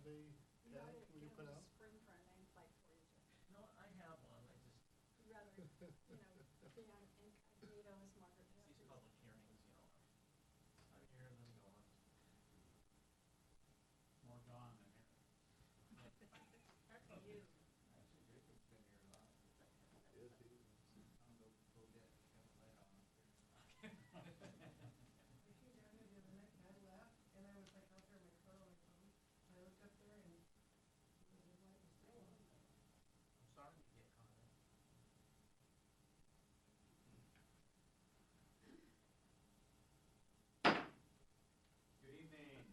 latte tag will you put out? Spring for a nameplate for you to. No, I have one. I just You'd rather, be on incognito as Margaret these Jeffries. public hearings, I'm here and then gone. More gone than here. That's you. Actually, Jacob's been here a lot. Yes, he is. I'm gonna go get him a light on up there. I came down here the other night and I left and I was like out there in my car on my phone. And I looked up there and the light was still on. I'm starting to get caught up. Good evening.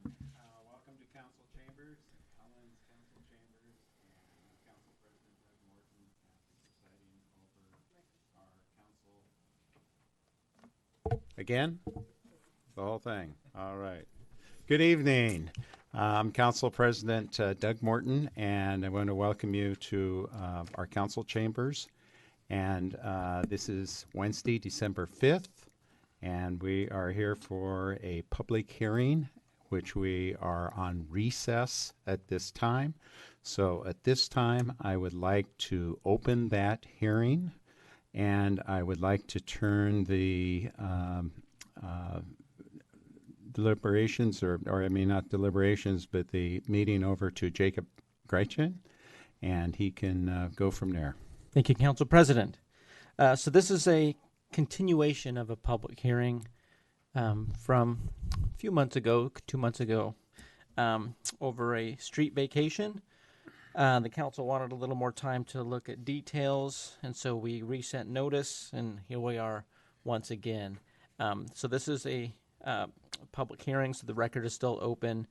Welcome to Council Chambers, Ellen's Council Chambers, and Council President Doug Morton presiding over our council. Again? The whole thing. All right. Good evening. I'm Council President Doug Morton, and I want to welcome you to our council chambers. And this is Wednesday, December 5th. And we are here for a public hearing, which we are on recess at this time. So at this time, I would like to open that hearing, and I would like to turn the deliberations, or I mean not deliberations, but the meeting over to Jacob Greichen, and he can go from there. Thank you, Council President. So this is a continuation of a public hearing from a few months ago, 2 months ago, over a street vacation. The council wanted a little more time to look at details, and so we resent notice, and here we are once again. So this is a public hearing, so the record is still open.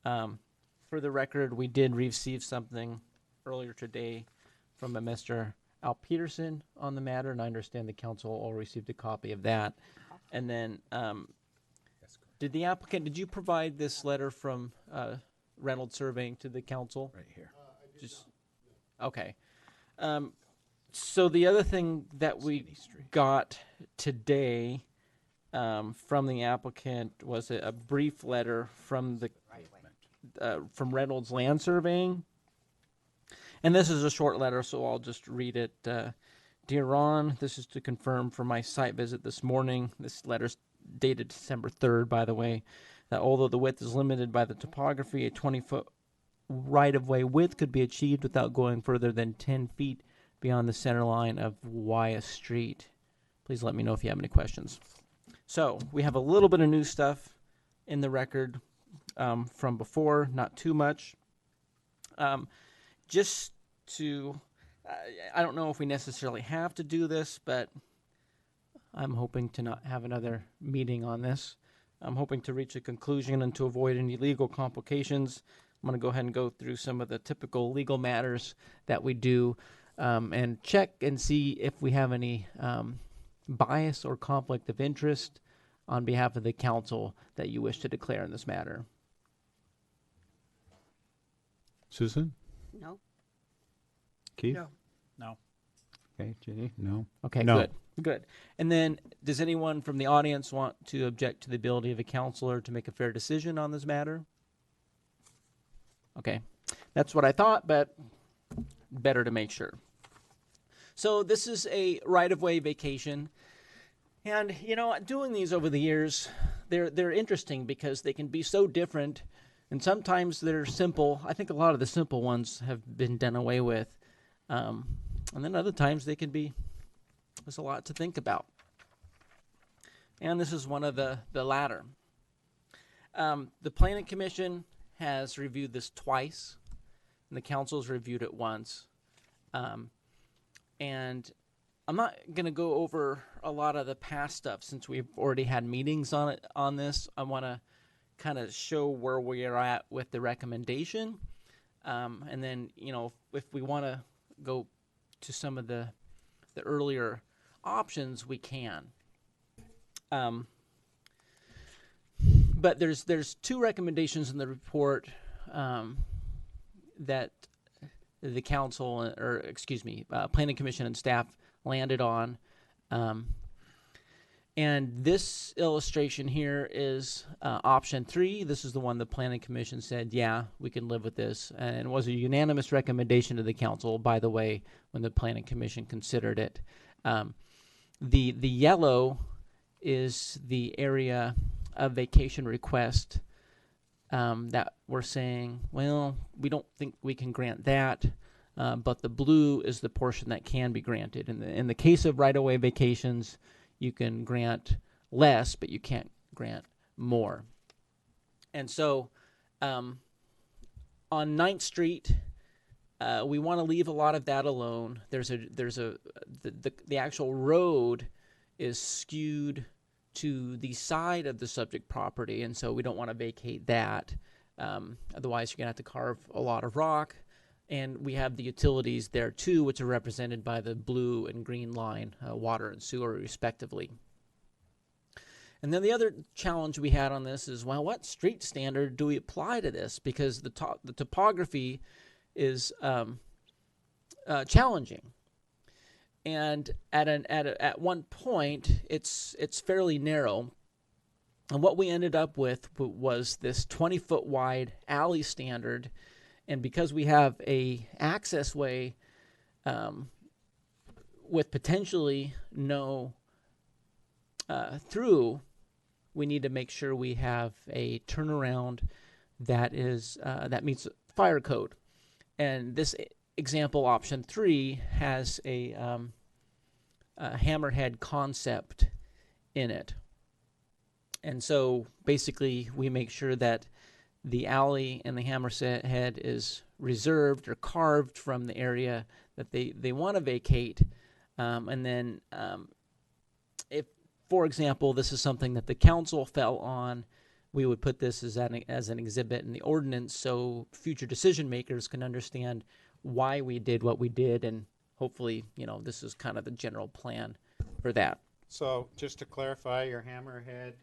For the record, we did receive something earlier today from a Mr. Al Peterson on the matter, and I understand the council all received a copy of that. And then, did you provide this letter from Reynolds Surveying to the council? Right here. I did Just not. okay. So the other thing that we got today from the applicant was a brief letter from from Reynolds Land Surveying. And this is a short letter, so I'll just read it. Dear Ron, this is to confirm for my site visit this morning. This letter's dated December 3rd, by the way, that although the width is limited by the topography, a 20-foot right-of-way width could be achieved without going further than 10 feet beyond the center line of Wyeth Street. Please let me know if you have any questions. So we have a little bit of new stuff in the record from before, not too much. Just to, I don't know if we necessarily have to do this, but I'm hoping to not have another meeting on this. I'm hoping to reach a conclusion and to avoid any legal complications. I'm going to go ahead and go through some of the typical legal matters that we do and check and see if we have any bias or conflict of interest on behalf of the council that you wish to declare in this matter. Susan? No. Keith? No. No. Okay, Jenny? No. Okay, No. good. And then, does anyone from the audience want to object to the ability of a counselor to make a fair decision on this matter? Okay, that's what I thought, but better to make sure. So this is a right-of-way vacation. And, doing these over the years, they're interesting because they can be so different, and sometimes they're simple. I think a lot of the simple ones have been done away with. And then other times they can be, there's a lot to think about. And this is one of the latter. The Planning Commission has reviewed this twice, and the council's reviewed it once. And I'm not going to go over a lot of the past stuff since we've already had meetings on this. I want to kind of show where we are at with the recommendation. And then, if we want to go to some of the earlier options, we can. But there's two recommendations in the report that the council, Planning Commission and staff landed on. And this illustration here is option 3. This is the one the Planning Commission said, yeah, we can live with this. And it was a unanimous recommendation to the council, by the way, when the Planning Commission considered it. The yellow is the area of vacation request that we're saying, well, we don't think we can grant that. But the blue is the portion that can be granted. In the case of right-of-way vacations, you can grant less, but you can't grant more. And so on 9th Street, we want to leave a lot of that alone. The actual road is skewed to the side of the subject property, and so we don't want to vacate that. Otherwise, you're going to have to carve a lot of rock. And we have the utilities there too, which are represented by the blue and green line, water and sewer respectively. And then the other challenge we had on this is, well, what street standard do we apply to this? Because the topography is challenging. And at one point, it's fairly narrow. And what we ended up with was this 20-foot wide alley standard. And because we have a access way with potentially no through, we need to make sure we have a turnaround that meets fire code. And this example, option 3, has a hammerhead concept in it. And so basically we make sure that the alley and the hammerhead is reserved or carved from the area that they want to vacate. And then if, for example, this is something that the council fell on, we would put this as an exhibit in the ordinance so future decision makers can understand why we did what we did. And hopefully, this is kind of the general plan for that. So just to clarify, your hammerhead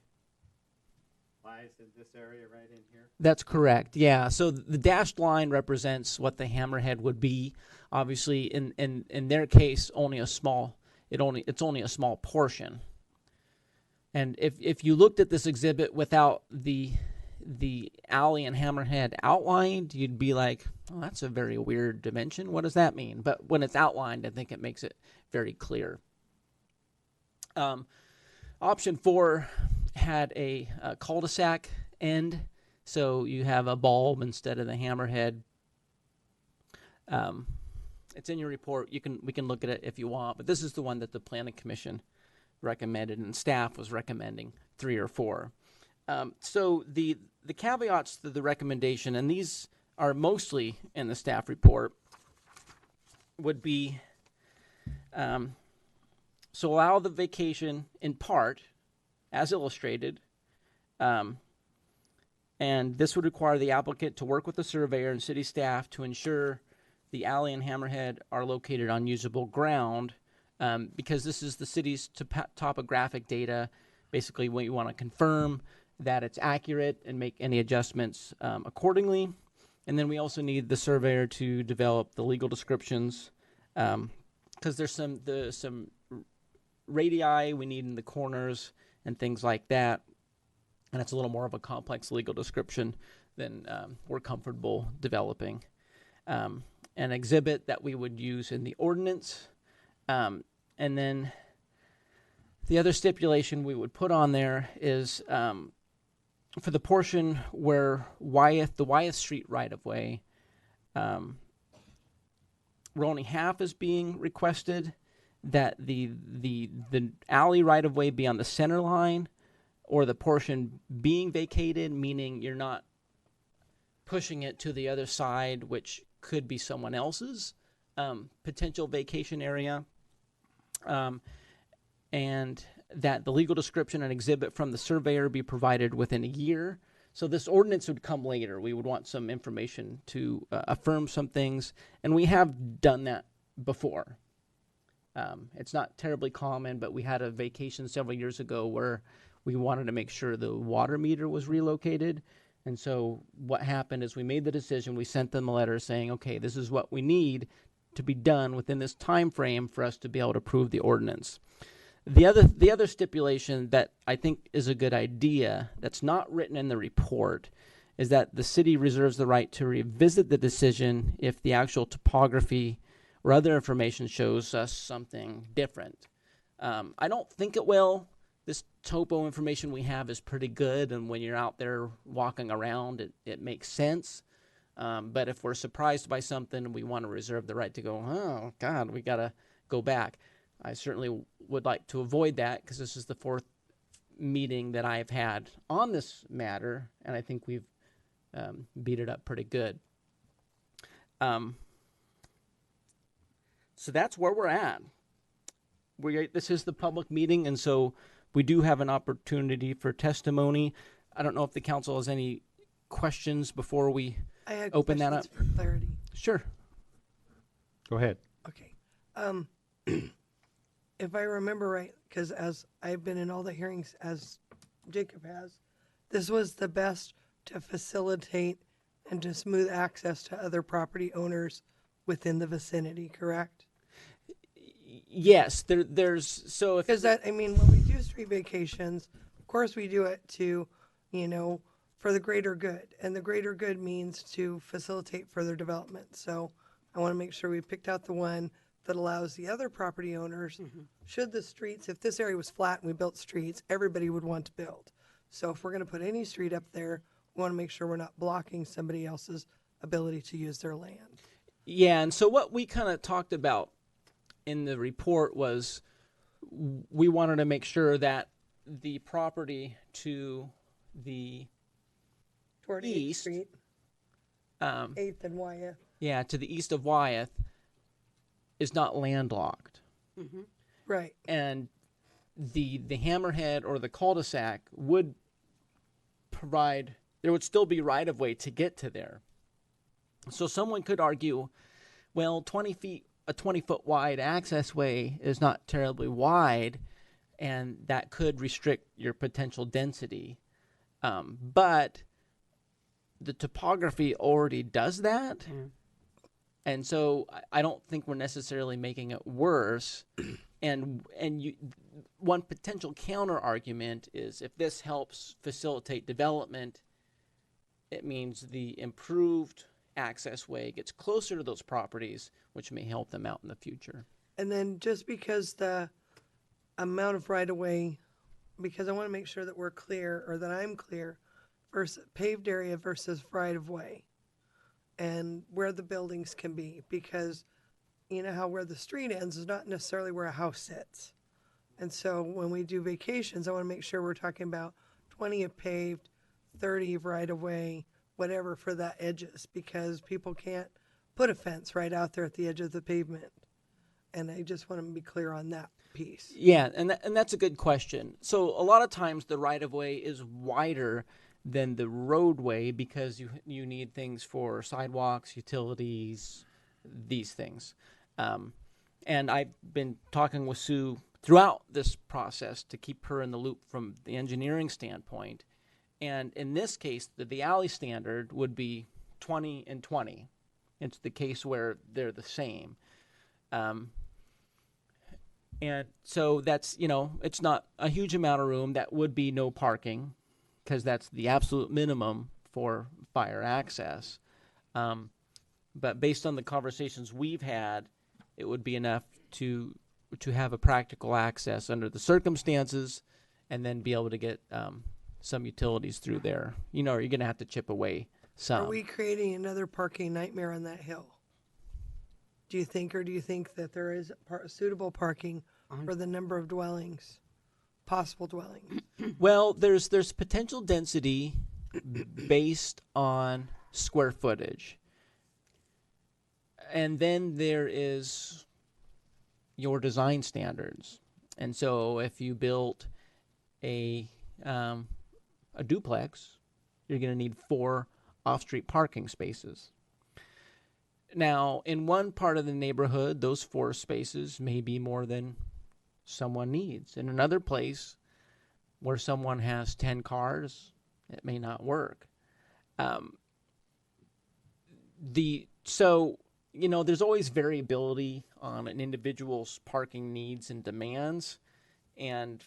lies in this area right in here? That's correct. Yeah. So the dashed line represents what the hammerhead would be. Obviously, in their case, it's only a small portion. And if you looked at this exhibit without the alley and hammerhead outlined, you'd be like, oh, that's a very weird dimension. What does that mean? But when it's outlined, I think it makes it very clear. Option 4 had a cul-de-sac end, so you have a bulb instead of the hammerhead. It's in your report. We can look at it if you want, but this is the one that the Planning Commission recommended, and staff was recommending 3 or 4. So the caveats to the recommendation, and these are mostly in the staff report, would be so allow the vacation in part, as illustrated, and this would require the applicant to work with the surveyor and city staff to ensure the alley and hammerhead are located on usable ground, because this is the city's topographic data. Basically, we want to confirm that it's accurate and make any adjustments accordingly. And then we also need the surveyor to develop the legal descriptions, because there's some radii we need in the corners and things like that. And it's a little more of a complex legal description than we're comfortable developing. An exhibit that we would use in the ordinance. And then the other stipulation we would put on there is for the portion where the Wyeth Street right-of-way, where only half is being requested, that the alley right-of-way be on the center line, or the portion being vacated, meaning you're not pushing it to the other side, which could be someone else's potential vacation area, and that the legal description and exhibit from the surveyor be provided within a year. So this ordinance would come later. We would want some information to affirm some things, and we have done that before. It's not terribly common, but we had a vacation several years ago where we wanted to make sure the water meter was relocated. And so what happened is we made the decision, we sent them a letter saying, okay, this is what we need to be done within this time frame for us to be able to approve the ordinance. The other stipulation that I think is a good idea that's not written in the report is that the city reserves the right to revisit the decision if the actual topography or other information shows us something different. I don't think it will. This topo information we have is pretty good, and when you're out there walking around, it makes sense. But if we're surprised by something, we want to reserve the right to go, oh, God, we got to go back. I certainly would like to avoid that because this is the fourth meeting that I've had on this matter, and I think we've beat it up pretty good. So that's where we're at. This is the public meeting, and so we do have an opportunity for testimony. I don't know if the council has any questions before we I had open that questions for clarity. Sure. Go ahead. Okay. If I remember right, because as I've been in all the hearings as Jacob has, this was the best to facilitate and to smooth access to other property owners within the vicinity, correct? Yes, there's so if Because that, I mean, when we do street vacations, of course we do it to, for the greater good. And the greater good means to facilitate further development. So I want to make sure we picked out the one that allows the other property owners, should the streets, if this area was flat and we built streets, everybody would want to build. So if we're going to put any street up there, we want to make sure we're not blocking somebody else's ability to use their land. Yeah, and so what we kind of talked about in the report was we wanted to make sure that the property to the Toward 8th East. Street, um, 8th and Wyeth. yeah, to the east of Wyeth is not landlocked. Right. And the hammerhead or the cul-de-sac would provide, there would still be right of way to get to there. So someone could argue, well, 20 feet, a 20-foot wide access way is not terribly wide, and that could restrict your potential density. But the topography already does that. And so I don't think we're necessarily making it worse. And one potential counter argument is if this helps facilitate development, it means the improved access way gets closer to those properties, which may help them out in the future. And then just because the amount of right of way, because I want to make sure that we're clear, or that I'm clear, versus paved area versus right of way, and where the buildings can be, because you know how where the street ends is not necessarily where a house sits. And so when we do vacations, I want to make sure we're talking about 20 of paved, 30 of right of way, whatever for that edges, because people can't put a fence right out there at the edge of the pavement. And I just want to be clear on that piece. Yeah, and that's a good question. So a lot of times the right-of-way is wider than the roadway because you need things for sidewalks, utilities, these things. And I've been talking with Sue throughout this process to keep her in the loop from the engineering standpoint. And in this case, the alley standard would be 20 and 20. It's the case where they're the same. And so that's, it's not a huge amount of room. That would be no parking because that's the absolute minimum for fire access. But based on the conversations we've had, it would be enough to have a practical access under the circumstances and then be able to get some utilities through there. You're going to have to chip away some. Are we creating another parking nightmare on that hill? Do you think, or do you think that there is suitable parking for the number of dwellings, possible dwellings? Well, there's potential density based on square footage. And then there is your design standards. And so if you built a duplex, you're going to need 4 off-street parking spaces. Now, in one part of the neighborhood, those 4 spaces may be more than someone needs. In another place where someone has 10 cars, it may not work. There's always variability on an individual's parking needs and demands. And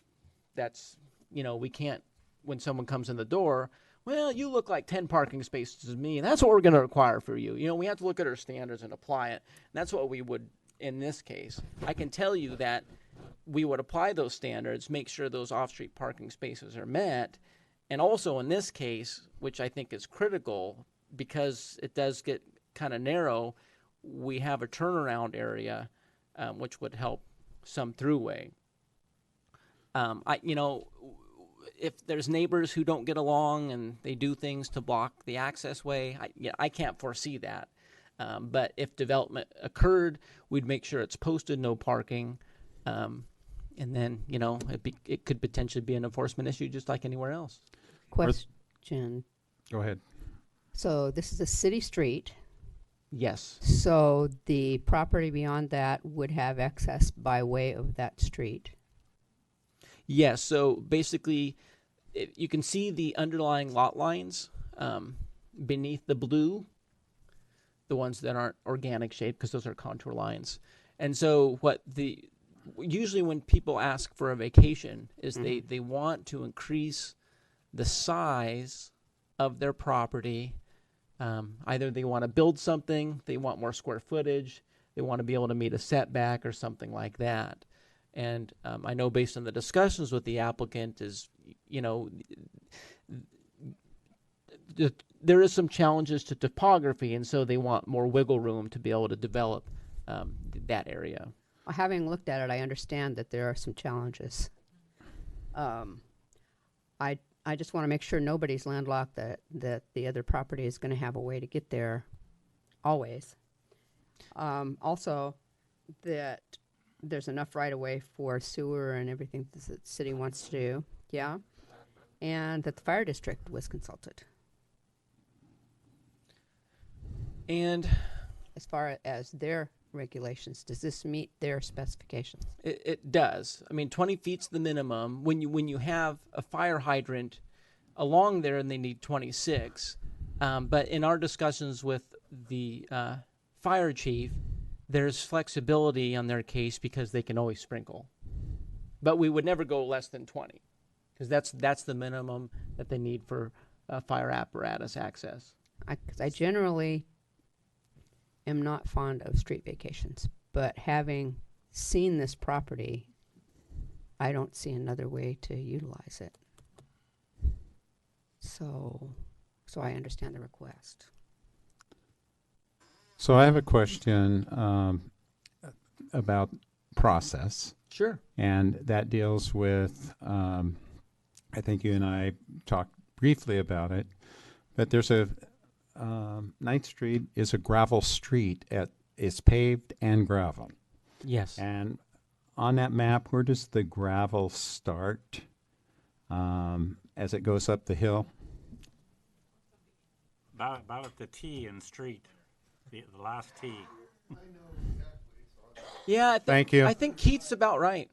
that's, we can't, when someone comes in the door, well, you look like 10 parking spaces to me, and that's what we're going to require for you. We have to look at our standards and apply it. And that's what we would in this case. I can tell you that we would apply those standards, make sure those off-street parking spaces are met, and also in this case, which I think is critical because it does get kind of narrow, we have a turnaround area, which would help some throughway. If there's neighbors who don't get along and they do things to block the access way, I can't foresee that. But if development occurred, we'd make sure it's posted, no parking. And then, it could potentially be an enforcement issue just like anywhere else. Question. Go ahead. So this is a city street. Yes. So the property beyond that would have access by way of that street. Yes. So basically, you can see the underlying lot lines beneath the blue, the ones that aren't organic shaped because those are contour lines. And so usually when people ask for a vacation is they want to increase the size of their property. Either they want to build something, they want more square footage, they want to be able to meet a setback or something like that. And I know based on the discussions with the applicant is, there is some challenges to topography, and so they want more wiggle room to be able to develop that area. Having looked at it, I understand that there are some challenges. I just want to make sure nobody's landlocked, that the other property is going to have a way to get there always. Also, that there's enough right-of-way for sewer and everything that the city wants to do, yeah, and that the fire district was consulted. And As far as their regulations, does this meet their specifications? it does. I mean, 20 feet's the minimum. When you have a fire hydrant along there, and they need 26. But in our discussions with the fire chief, there's flexibility on their case because they can always sprinkle. But we would never go less than 20 because that's the minimum that they need for fire apparatus access. Because I generally am not fond of street vacations, but having seen this property, I don't see another way to utilize it. So I understand the request. So I have a question about process, Sure. and that deals with, I think you and I talked briefly about it, but there's 9th Street is a gravel street. It's paved and gravel. Yes. And on that map, where does the gravel start as it goes up the hill? About at the T in street, the last T. Yeah. Thank you. I think Keith's about right.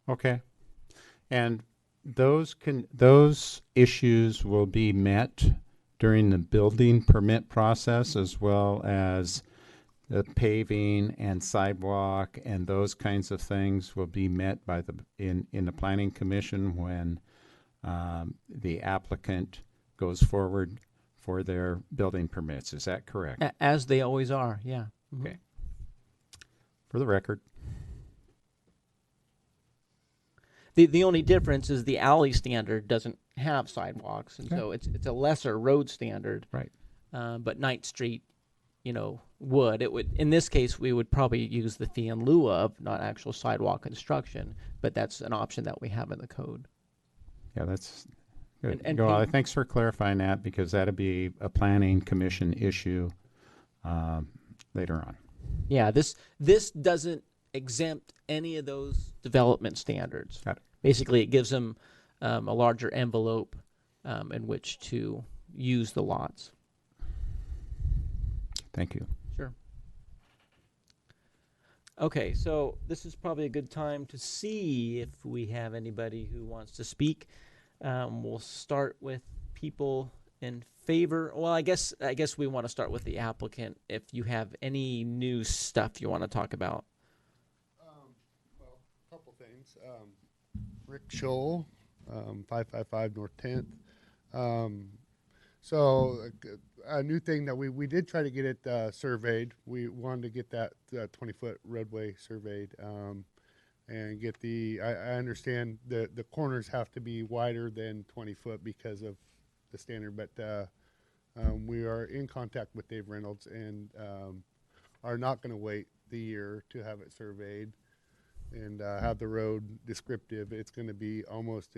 Okay. And those issues will be met during the building permit process, as well as the paving and sidewalk and those kinds of things will be met by in the planning commission when the applicant goes forward for their building permits. Is that correct? As they always are. Yeah. Mhm. Okay. For the record. The only difference is the alley standard doesn't have sidewalks, and Okay. so it's a lesser road standard. Right. But 9th Street, would. It would, in this case, we would probably use the fee in lieu of, not actual sidewalk construction, but that's an option that we have in the code. Yeah, that's good. And Well, paving. thanks for clarifying that, because that'd be a planning commission issue later on. Yeah, this doesn't exempt any of those development standards. Got it. Basically, it gives them a larger envelope in which to use the lots. Thank you. Sure. Okay, so this is probably a good time to see if we have anybody who wants to speak. We'll start with people in favor. Well, I guess we want to start with the applicant. If you have any new stuff you want to talk about. Well, a couple things. Rick Scholl, 555 North 10th. So a new thing that we did try to get it surveyed. We wanted to get that 20-foot roadway surveyed and get I understand the corners have to be wider than 20 foot because of the standard, but we are in contact with Dave Reynolds and are not going to wait the year to have it surveyed and have the road descriptive. It's going to be almost,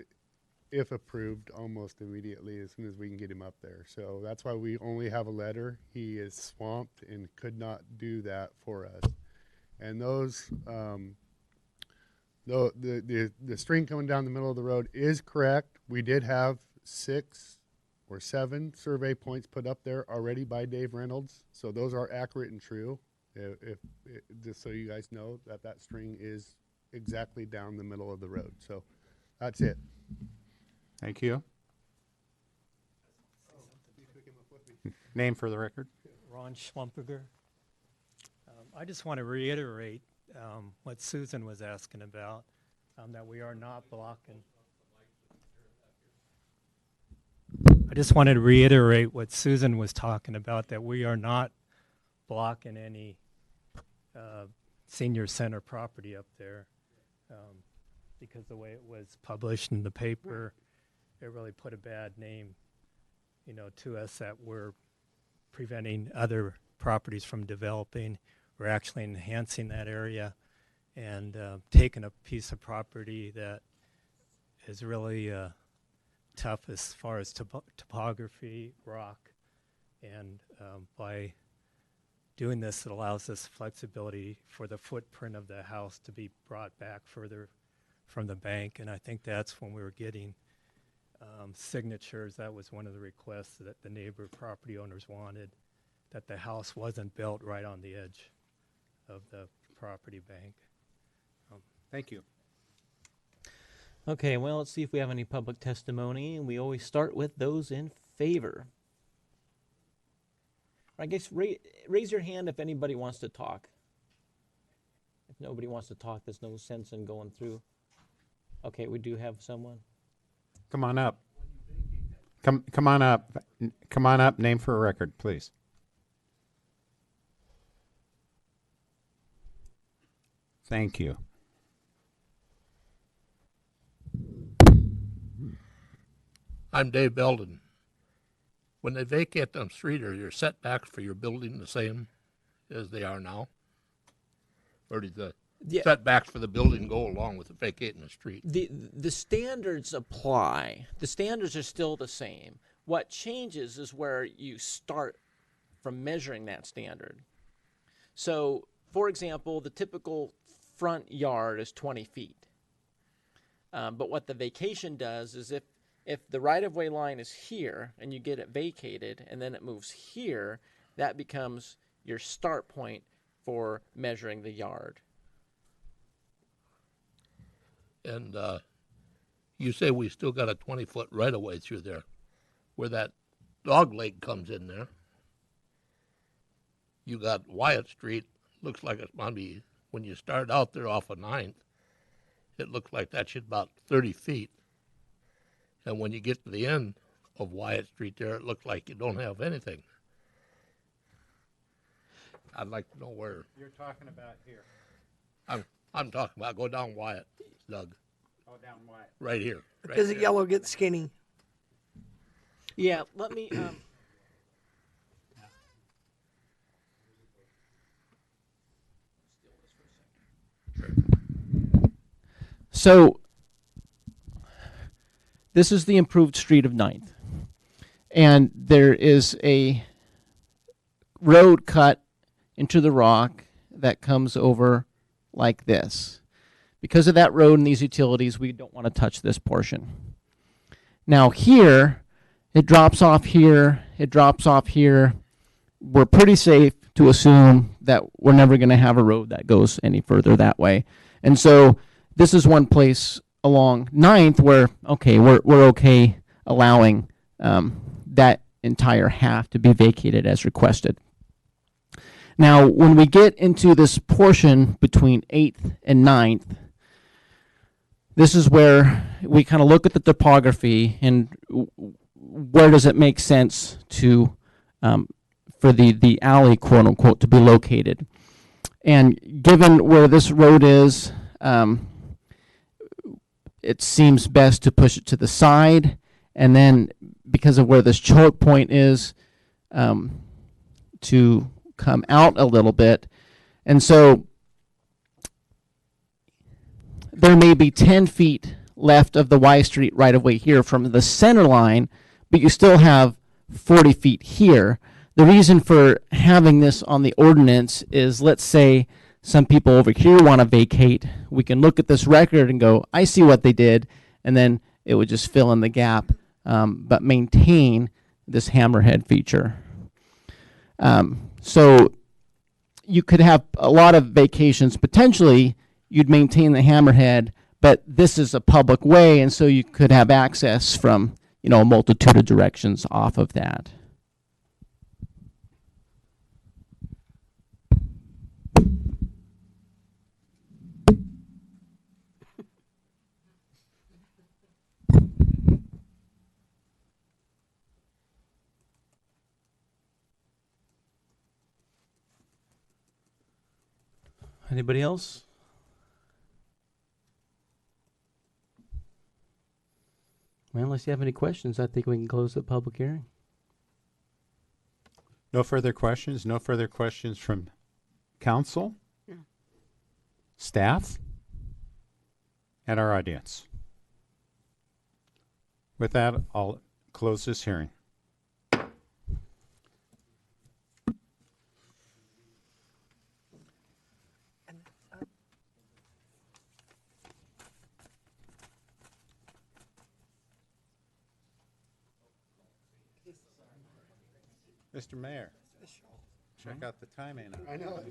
if approved, almost immediately as soon as we can get him up there. So that's why we only have a letter. He is swamped and could not do that for us. And those, the string coming down the middle of the road is correct. We did have 6 or 7 survey points put up there already by Dave Reynolds. So those are accurate and true. Just so you guys know that string is exactly down the middle of the road. So that's it. Thank you. Name for the record? Ron Schlumperger. I just want to reiterate what Susan was asking about, that we are not blocking. I just wanted to reiterate what Susan was talking about, that we are not blocking any senior center property up there, because the way it was published in the paper, it really put a bad name, to us, that we're preventing other properties from developing. We're actually enhancing that area and taking a piece of property that is really tough as far as topography, rock, and by doing this, it allows us flexibility for the footprint of the house to be brought back further from the bank. And I think that's when we were getting signatures. That was one of the requests that the neighbor property owners wanted, that the house wasn't built right on the edge of the property bank. Thank you. Okay, well, let's see if we have any public testimony, and we always start with those in favor. I guess raise your hand if anybody wants to talk. If nobody wants to talk, there's no sense in going through. Okay, we do have someone. Come on up. Come on up. Come on up. Name for a record, please. Thank you. I'm Dave Belden. When they vacate them street, are your setbacks for your building the same as they are now? Or do the setbacks for the building go along with the vacating the street? The standards apply. The standards are still the same. What changes is where you start from measuring that standard. So, for example, the typical front yard is 20 feet. But what the vacation does is if the right-of-way line is here and you get it vacated and then it moves here, that becomes your start point for measuring the yard. And you say we still got a 20-foot right-of-way through there. Where that dog leg comes in there, you got Wyatt Street. Looks like it's going to be, when you start out there off of 9th, it looks like that should about 30 feet. And when you get to the end of Wyatt Street there, it looks like you don't have anything. I'd like to know where. You're talking about here. I'm talking about go down Wyatt, Doug. Oh, down Wyatt. Right here. Right Because the there. yellow gets skinny. Yeah, let me. So, this is the improved street of 9th. And there is a road cut into the rock that comes over like this. Because of that road and these utilities, we don't want to touch this portion. Now here, it drops off here, it drops off here. We're pretty safe to assume that we're never going to have a road that goes any further that way. And so this is one place along 9th where, okay, we're okay allowing that entire half to be vacated as requested. Now, when we get into this portion between 8th and 9th, this is where we kind of look at the topography and where does it make sense to for the alley, quote unquote, to be located. And given where this road is, it seems best to push it to the side, and then because of where this choke point is, to come out a little bit. And so there may be 10 feet left of the Y Street right of way here from the center line, but you still have 40 feet here. The reason for having this on the ordinance is, let's say some people over here want to vacate. We can look at this record and go, I see what they did, and then it would just fill in the gap, but maintain this hammerhead feature. So you could have a lot of vacations. Potentially, you'd maintain the hammerhead, but this is a public way, and so you could have access from, you know, a multitude of directions off of that. Anybody else? Well, unless you have any questions, I think we can close the public hearing. No further questions? No further questions from council? No. Staff? And our audience? With that, I'll close this hearing. Mr. Mayor, check out the timing. I know.